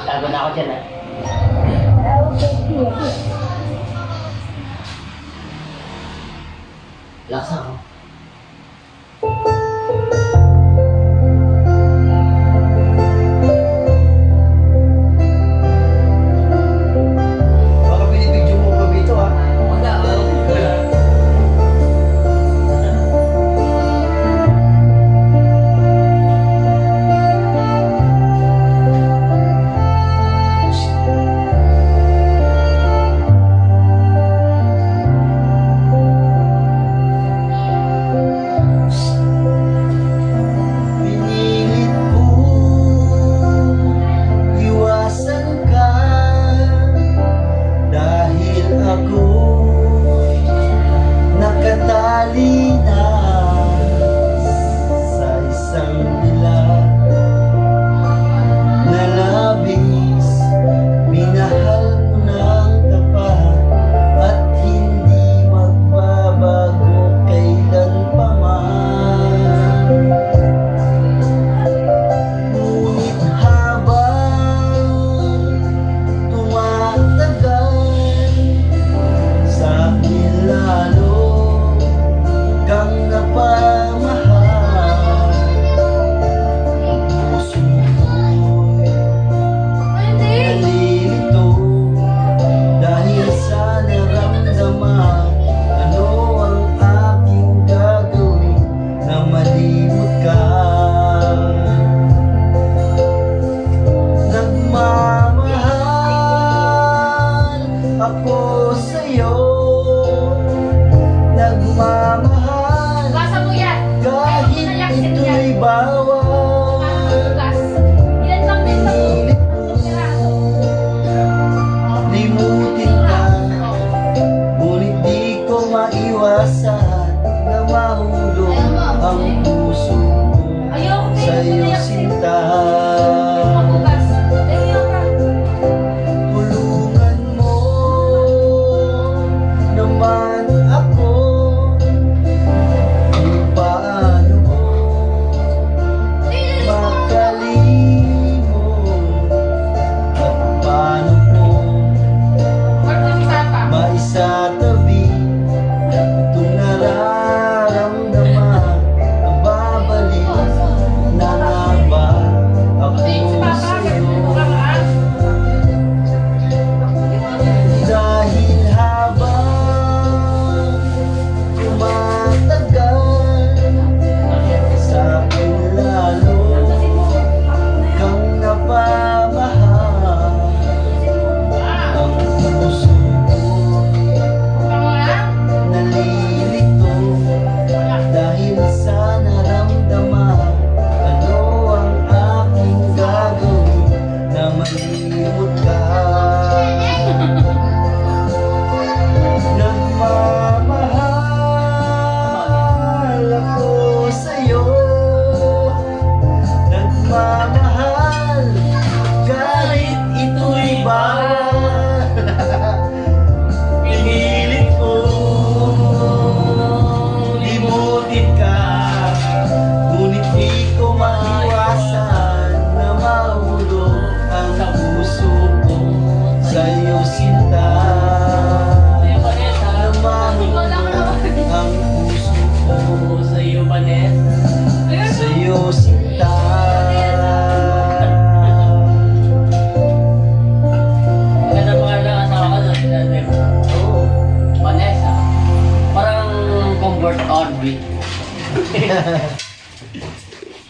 Tago na ako dyan, ha? Laksa ako. Baka binibidyo mo ba dito, ha? Wala, Pinilit ko iwasan ka dahil ako nakatali na sa isang dilag na labis. Minahal ko ng tapat at hindi magbabago kailan pa man. Ngunit habang tumatagal, sa akin lalo kang napamahal. Ang puso ko'y nalilito dahil sa naramdaman. Ano ang aking gagawin na malimot ka? Nagmamahal ako sa'yo, nagmamahal Gasa mo yan. kahit ito'y bawal. Gas. Ilan bang Pinilit ko piraso? limutin ka, ngunit di ko maiwasan na mahulog ang puso ko Ayoko, sa'yo sinta. Mabugas. Ayoko ka. Tulungan mo naman ako kung paano ko makalimot at paano ko maisatabi itong nararamdaman. Babalik na nga ba ako sa'yo? Dahil habang tumatagal, sa akin lalo kang napamahal. Ang puso ko'y nalilito dahil sa naramdaman. Ano ang aking gagawin na malimot ka? Nagmamahal ako sa'yo, nagmamahal kahit ito'y bawal. Pinilit ko limutin ka, ngunit di ko maiwasan na mahulog ang puso ko sa'yo sinta. Na mahulog ang puso ko Sa'yo, Vanessa. sa'yo sinta. Maganda pa ng asawa ko doon, sinabi ko. Oo, Vanessa. Parang convert Audrey.